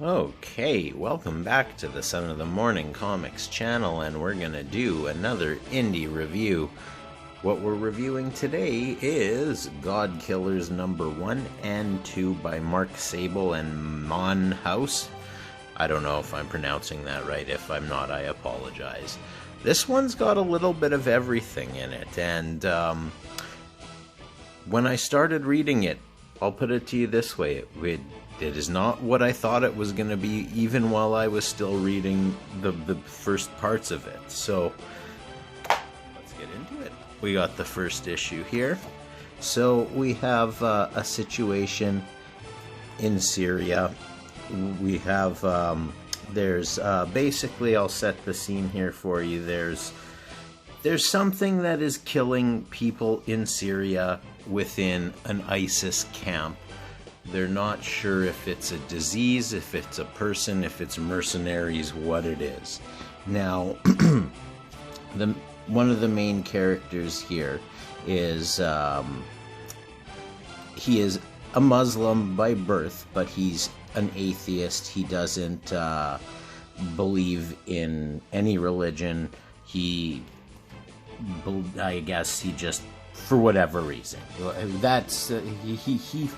Okay, welcome back to the Son of the Morning Comics channel, and we're gonna do another indie review. What we're reviewing today is Godkillers number 1 and 2 by Mark Sable and Mon House. I don't know if I'm pronouncing that right. If I'm not, I apologize. This one's got a little bit of everything in it, and when I started reading it, I'll put it to you this way, it is not what I thought it was going to be, even while I was still reading the first parts of it. So, let's get into it. We got the first issue here. So, we have a situation in Syria. We have, there's, basically, I'll set the scene here for you. There's something that is killing people in Syria within an ISIS camp. They're not sure if it's a disease, if it's a person, if it's mercenaries, what it is. Now, one of the main characters here is, he is a Muslim by birth, but he's an atheist. He doesn't believe in any religion. I guess he just, for whatever reason, that's he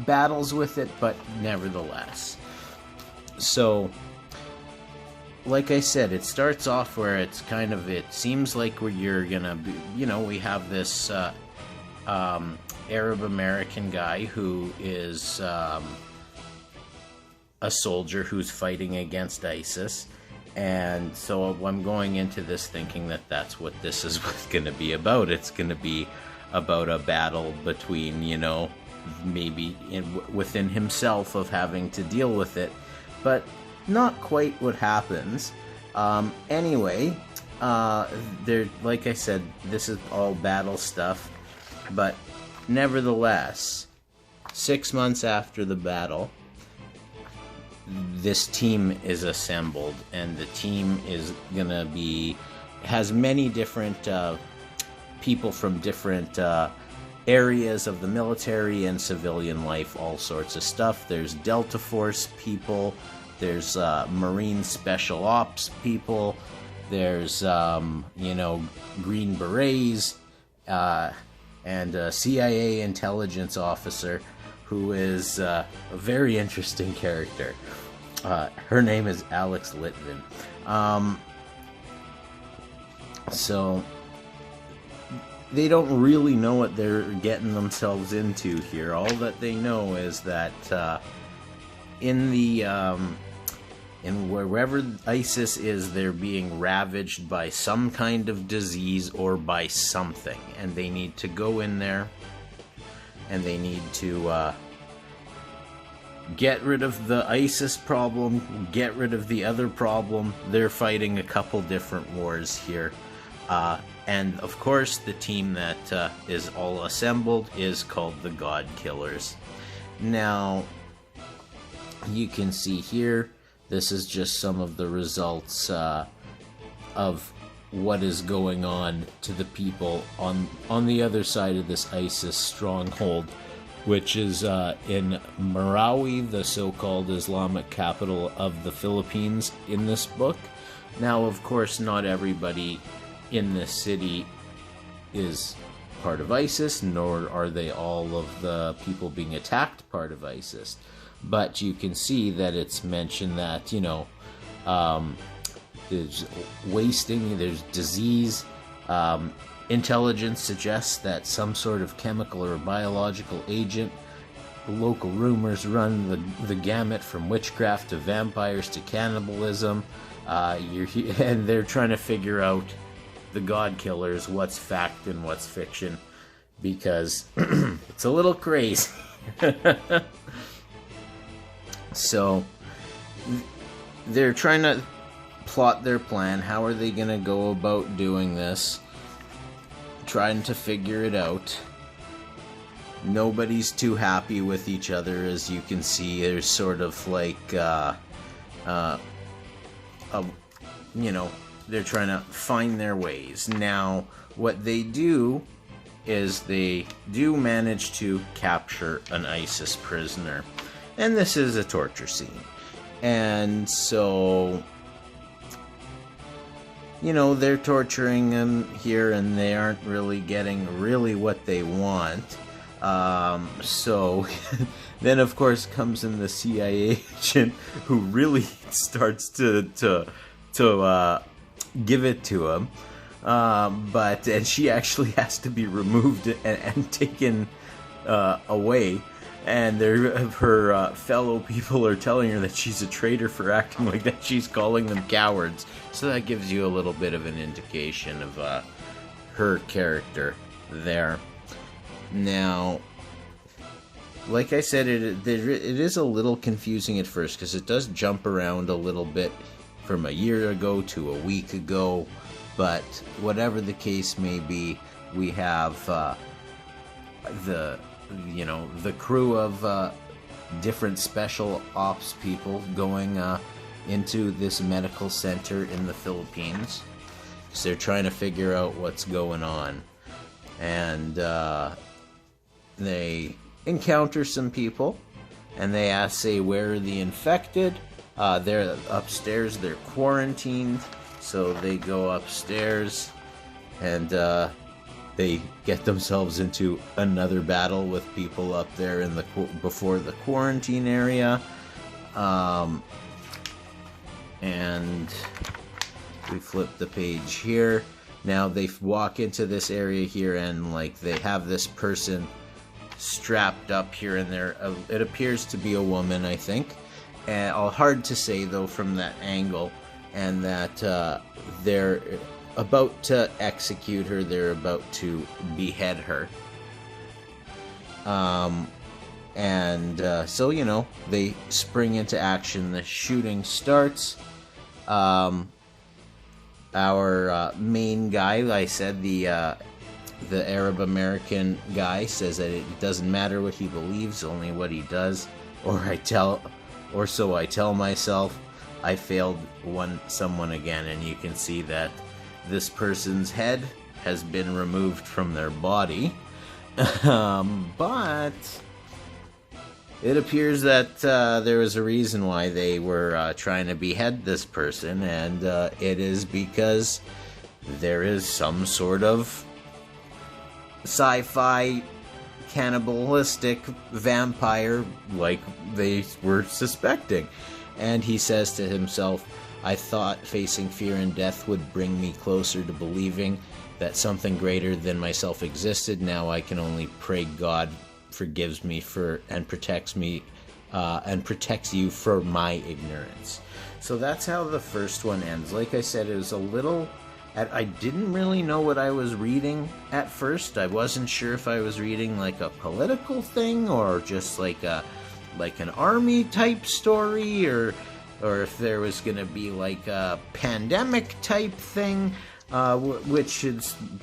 battles with it, but nevertheless. So, like I said, it starts off where it's kind of, it seems like you're gonna be, we have this Arab American guy who is a soldier who's fighting against ISIS. And so I'm going into this thinking that that's what this is going to be about. It's going to be about a battle between, maybe within himself of having to deal with it. But not quite what happens. Anyway, like I said, this is all battle stuff. But nevertheless, 6 months after the battle, this team is assembled, and the team is gonna has many different people from different areas of the military and civilian life, all sorts of stuff. There's Delta Force people, there's Marine Special Ops people, there's Green Berets, and a CIA intelligence officer who is a very interesting character. Her name is Alex Litvin. So, they don't really know what they're getting themselves into here. All that they know is that in wherever ISIS is, they're being ravaged by some kind of disease or by something. And they need to go in there, and they need to get rid of the ISIS problem, get rid of the other problem. They're fighting a couple different wars here. And of course, the team that is all assembled is called the Godkillers. Now, you can see here, this is just some of the results of what is going on to the people on the other side of this ISIS stronghold, which is in Marawi, the so-called Islamic capital of the Philippines in this book. Now, of course, not everybody in this city is part of ISIS, nor are they all of the people being attacked part of ISIS. But you can see that it's mentioned that, there's wasting, there's disease. Intelligence suggests that some sort of chemical or biological agent. Local rumors run the gamut from witchcraft to vampires to cannibalism. And they're trying to figure out, the Godkillers, what's fact and what's fiction, because it's a little crazy. So, they're trying to plot their plan. How are they going to go about doing this? Trying to figure it out. Nobody's too happy with each other, as you can see. There's sort of like, they're trying to find their ways. Now, what they do is they do manage to capture an ISIS prisoner. And this is a torture scene. And so, you know, they're torturing him here, and they aren't really getting what they want. So then, of course, comes in the CIA agent who really starts to give it to him. And she actually has to be removed and taken away. And her fellow people are telling her that she's a traitor for acting like that. She's calling them cowards. So that gives you a little bit of an indication of her character there. Now, like I said, it is a little confusing at first, because it does jump around a little bit from a year ago to a week ago. But whatever the case may be, we have the crew of different special ops people going into this medical center in the Philippines, because they're trying to figure out what's going on. And they encounter some people, and they say, where are the infected? They're upstairs, they're quarantined. So they go upstairs, and they get themselves into another battle with people up there in before the quarantine area. And we flip the page here. Now they walk into this area here, and like they have this person strapped up here, and there it appears to be a woman, I think. And hard to say though from that angle. And that they're about to execute her, they're about to behead her. So, you know, they spring into action. The shooting starts. Our main guy, I said, the Arab American guy, says that it doesn't matter what he believes, only what he does. Or so I tell myself. I failed someone again, and you can see that this person's head has been removed from their body. But it appears that there was a reason why they were trying to behead this person, and it is because there is some sort of sci-fi cannibalistic vampire like they were suspecting. And he says to himself, I thought facing fear and death would bring me closer to believing that something greater than myself existed. Now I can only pray God forgives me and protects me and protects you for my ignorance. So that's how the first one ends. Like I said, it was a little... I didn't really know what I was reading at first. I wasn't sure if I was reading like a political thing or just like an army type story, or if there was going to be like a pandemic type thing, which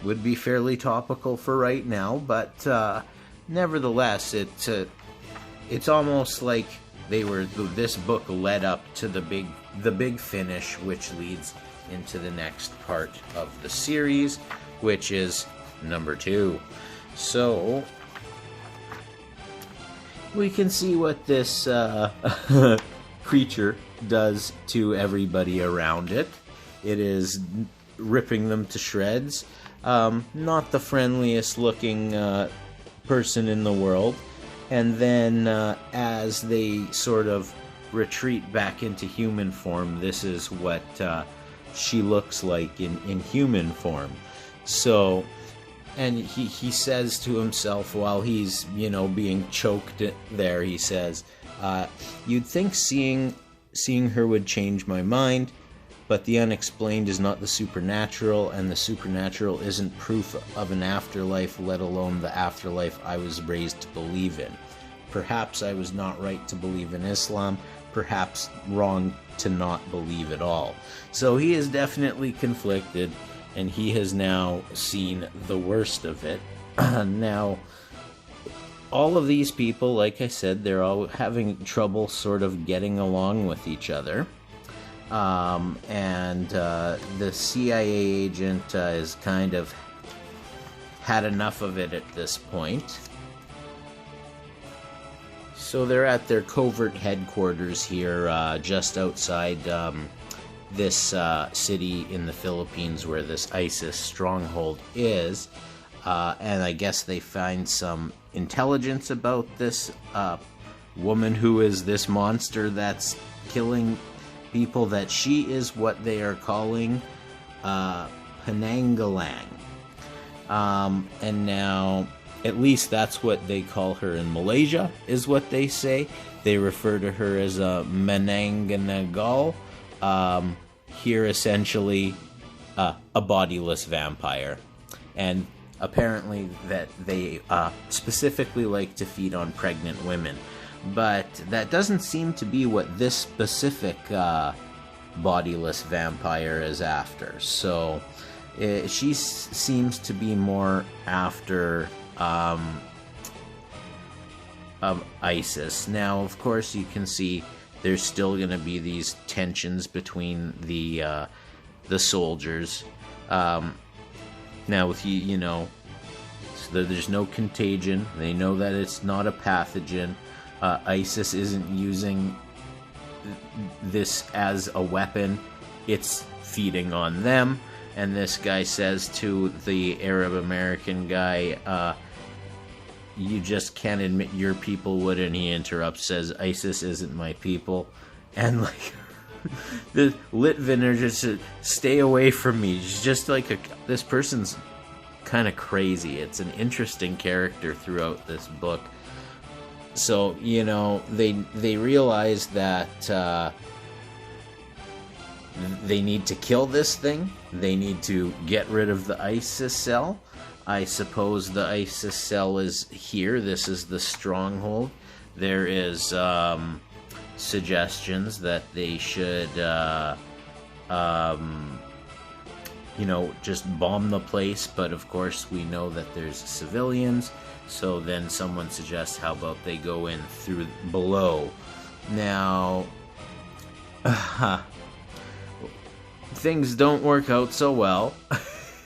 would be fairly topical for right now. But nevertheless, it's almost like this book led up to the big finish, which leads into the next part of the series, which is number 2. So we can see what this creature does to everybody around it. It is ripping them to shreds. Not the friendliest looking person in the world. And then as they sort of retreat back into human form, this is what she looks like in human form. So, and he says to himself while he's, being choked there, he says, you'd think seeing her would change my mind, but the unexplained is not the supernatural, and the supernatural isn't proof of an afterlife, let alone the afterlife I was raised to believe in. Perhaps I was not right to believe in Islam, perhaps wrong to not believe at all. So he is definitely conflicted, and he has now seen the worst of it. Now, all of these people, like I said, they're all having trouble sort of getting along with each other. The CIA agent is kind of had enough of it at this point. So they're at their covert headquarters here, just outside this city in the Philippines where this ISIS stronghold is. And I guess they find some intelligence about this woman who is this monster that's killing people, that she is what they are calling Penanggalang. And now, at least that's what they call her in Malaysia, is what they say. They refer to her as a Mananganagal. Here, essentially, a bodiless vampire. And apparently that they specifically like to feed on pregnant women. But that doesn't seem to be what this specific bodiless vampire is after. So she seems to be more after ISIS. Now, of course, you can see there's still going to be these tensions between the soldiers. Now, with you know, so there's no contagion. They know that it's not a pathogen. ISIS isn't using this as a weapon. It's feeding on them. And this guy says to the Arab American guy, you just can't admit your people would, and he interrupts, says, ISIS isn't my people. And like, the Litviner just said, stay away from me. It's just like, this person's kind of crazy. It's an interesting character throughout this book. So, you know, they realize that they need to kill this thing. They need to get rid of the ISIS cell. I suppose the ISIS cell is here. This is the stronghold. There is suggestions that they should, you know, just bomb the place. But of course, we know that there's civilians. So then someone suggests, how about they go in through below? Now, things don't work out so well.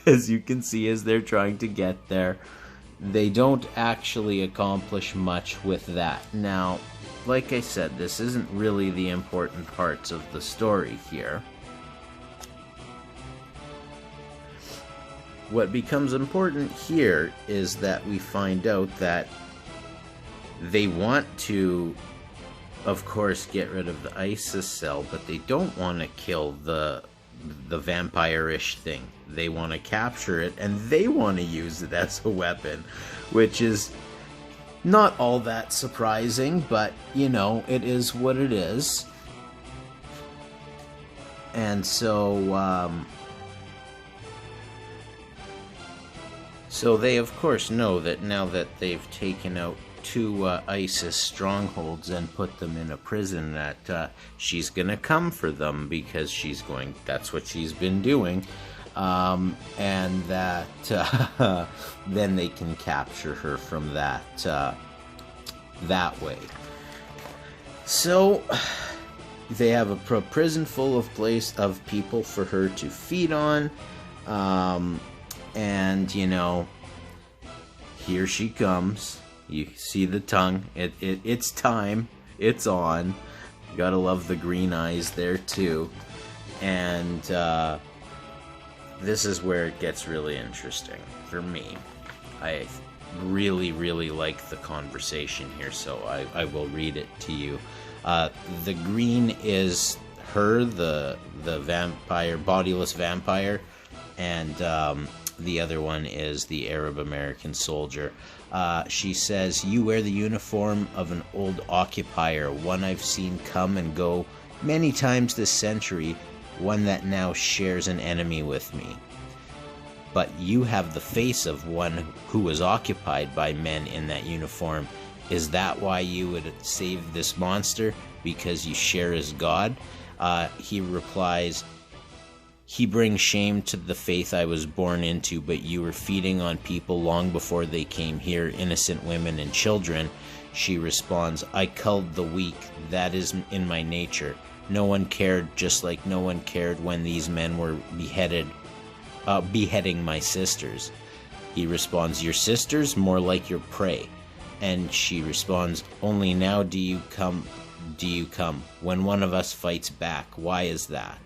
As you can see, as they're trying to get there, they don't actually accomplish much with that. Now, like I said, this isn't really the important parts of the story here. What becomes important here is that we find out that they want to, of course, get rid of the ISIS cell, but they don't want to kill the vampire-ish thing. They want to capture it, and they want to use it as a weapon, which is not all that surprising, but, you know, it is what it is. And so, so they, of course, know that now that they've taken out two ISIS strongholds and put them in a prison, that she's gonna come for them, because that's what she's been doing, and that then they can capture her from that way. So they have a prison full of people for her to feed on, and you know, here she comes. You see the tongue. It's time. It's on. You gotta love the green eyes there too. And this is where it gets really interesting for me. I really, really like the conversation here, so I will read it to you. The green is her, the vampire, bodiless vampire, and the other one is the Arab American soldier. She says, you wear the uniform of an old occupier, one I've seen come and go many times this century, one that now shares an enemy with me. But you have the face of one who was occupied by men in that uniform. Is that why you would save this monster? Because you share his God? He replies, he brings shame to the faith I was born into, but you were feeding on people long before they came here, innocent women and children. She responds, I culled the weak, that is in my nature. No one cared, just like no one cared when these men were beheading my sisters. He responds, your sisters? More like your prey. And she responds, "Only now do you come, when one of us fights back. Why is that?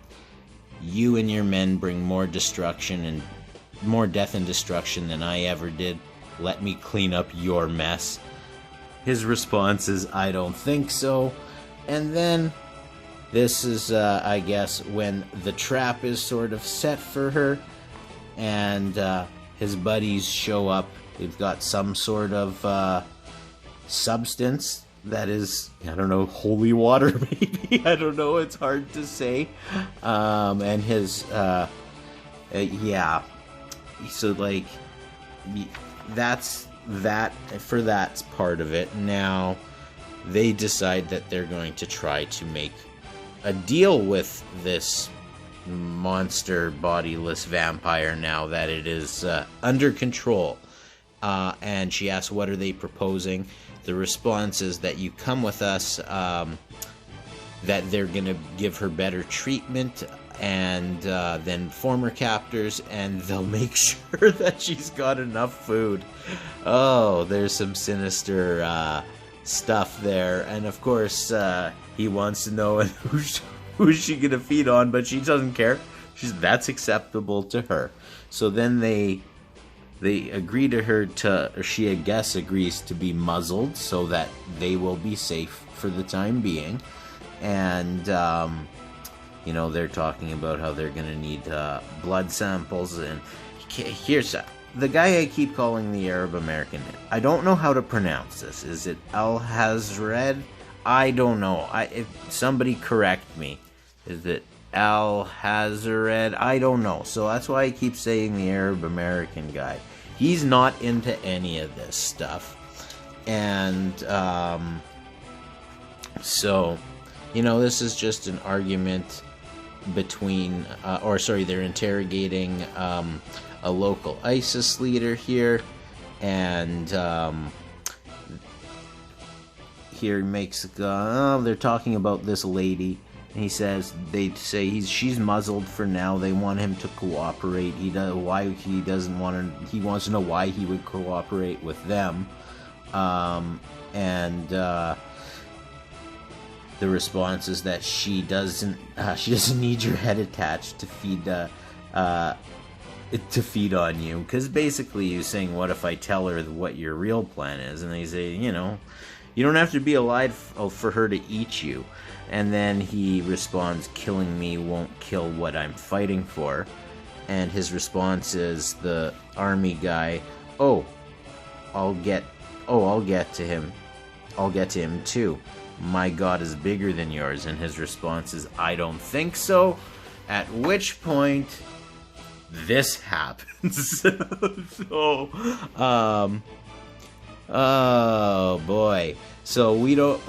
You and your men bring more destruction and more death and destruction than I ever did. Let me clean up your mess." His response is, "I don't think so." And then this is, I guess, when the trap is sort of set for her, and his buddies show up. They've got some sort of substance that is, I don't know, holy water maybe? I don't know, it's hard to say. And his, yeah. So, like, that's part of it. Now, they decide that they're going to try to make a deal with this monster bodiless vampire now that it is under control. And she asks, what are they proposing? The response is that you come with us, that they're going to give her better treatment and than former captors, and they'll make sure that she's got enough food. Oh, there's some sinister stuff there. And of course, he wants to know who's she going to feed on, but she doesn't care. That's acceptable to her. So then they agree to her to, or she, I guess, agrees to be muzzled so that they will be safe for the time being. And, you know, they're talking about how they're going to need blood samples. And here's the guy I keep calling the Arab American. I don't know how to pronounce this. Is it Al-Hazred? I don't know. If somebody correct me. Is it Al-Hazred? I don't know. So that's why I keep saying the Arab American guy. He's not into any of this stuff. And so, you know, this is just an argument between, they're interrogating a local ISIS leader here. And here he makes, they're talking about this lady. And he says, they say she's muzzled for now. They want him to cooperate. He wants to know why he would cooperate with them. The response is that she doesn't need your head attached to feed on you. Because basically he's saying, what if I tell her what your real plan is? And they say, you know, you don't have to be alive for her to eat you. And then he responds, killing me won't kill what I'm fighting for. And his response is, the army guy, I'll get to him. I'll get to him too. My God is bigger than yours. And his response is, I don't think so. At which point, this happens. So, oh boy. So we don't,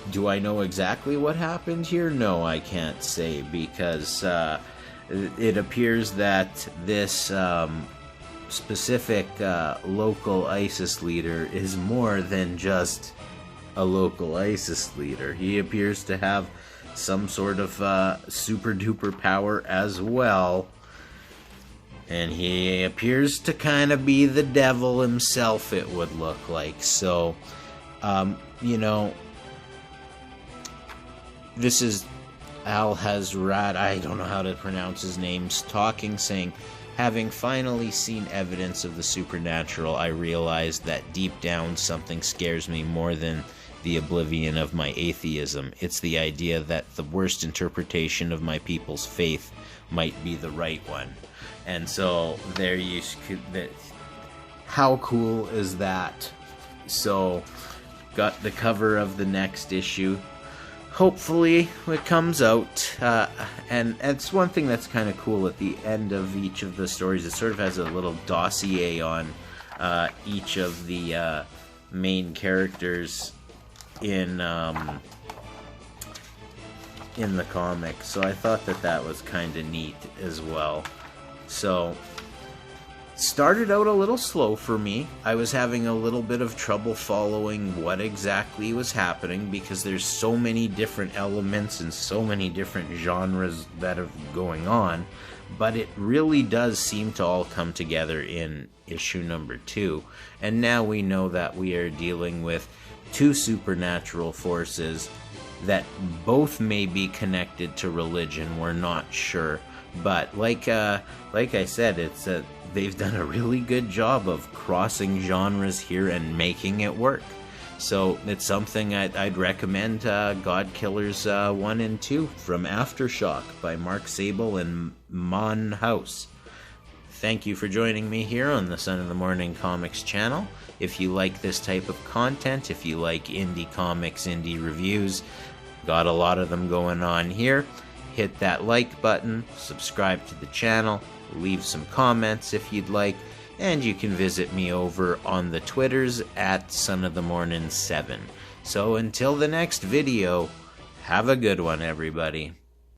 do I know exactly what happened here? No, I can't say, because it appears that this specific local ISIS leader is more than just a local ISIS leader. He appears to have some sort of super duper power as well. And he appears to kind of be the devil himself, it would look like. So, you know, this is Al-Hazred, I don't know how to pronounce his name, talking, saying, having finally seen evidence of the supernatural, I realized that deep down something scares me more than the oblivion of my atheism. It's the idea that the worst interpretation of my people's faith might be the right one. And so there you could, how cool is that? So got the cover of the next issue. Hopefully it comes out, and it's one thing that's kind of cool at the end of each of the stories. It sort of has a little dossier on each of the main characters in the comic. So I thought that was kind of neat as well. So started out a little slow for me. I was having a little bit of trouble following what exactly was happening because there's so many different elements and so many different genres that are going on. but it really does seem to all come together in issue number 2, and now we know that we are dealing with two supernatural forces that both may be connected to religion. We're not sure, but like I said, it's they've done a really good job of crossing genres here and making it work. So it's something I'd recommend. Godkillers 1 and 2 from Aftershock by Mark Sable and Mon House. Thank you for joining me here on the Son of the Morning Comics channel. If you like this type of content, if you like indie comics, indie reviews, got a lot of them going on here. Hit that like button, subscribe to the channel, leave some comments if you'd like, and you can visit me over on the Twitters at sonofthemorning7. So until the next video, have a good one, everybody.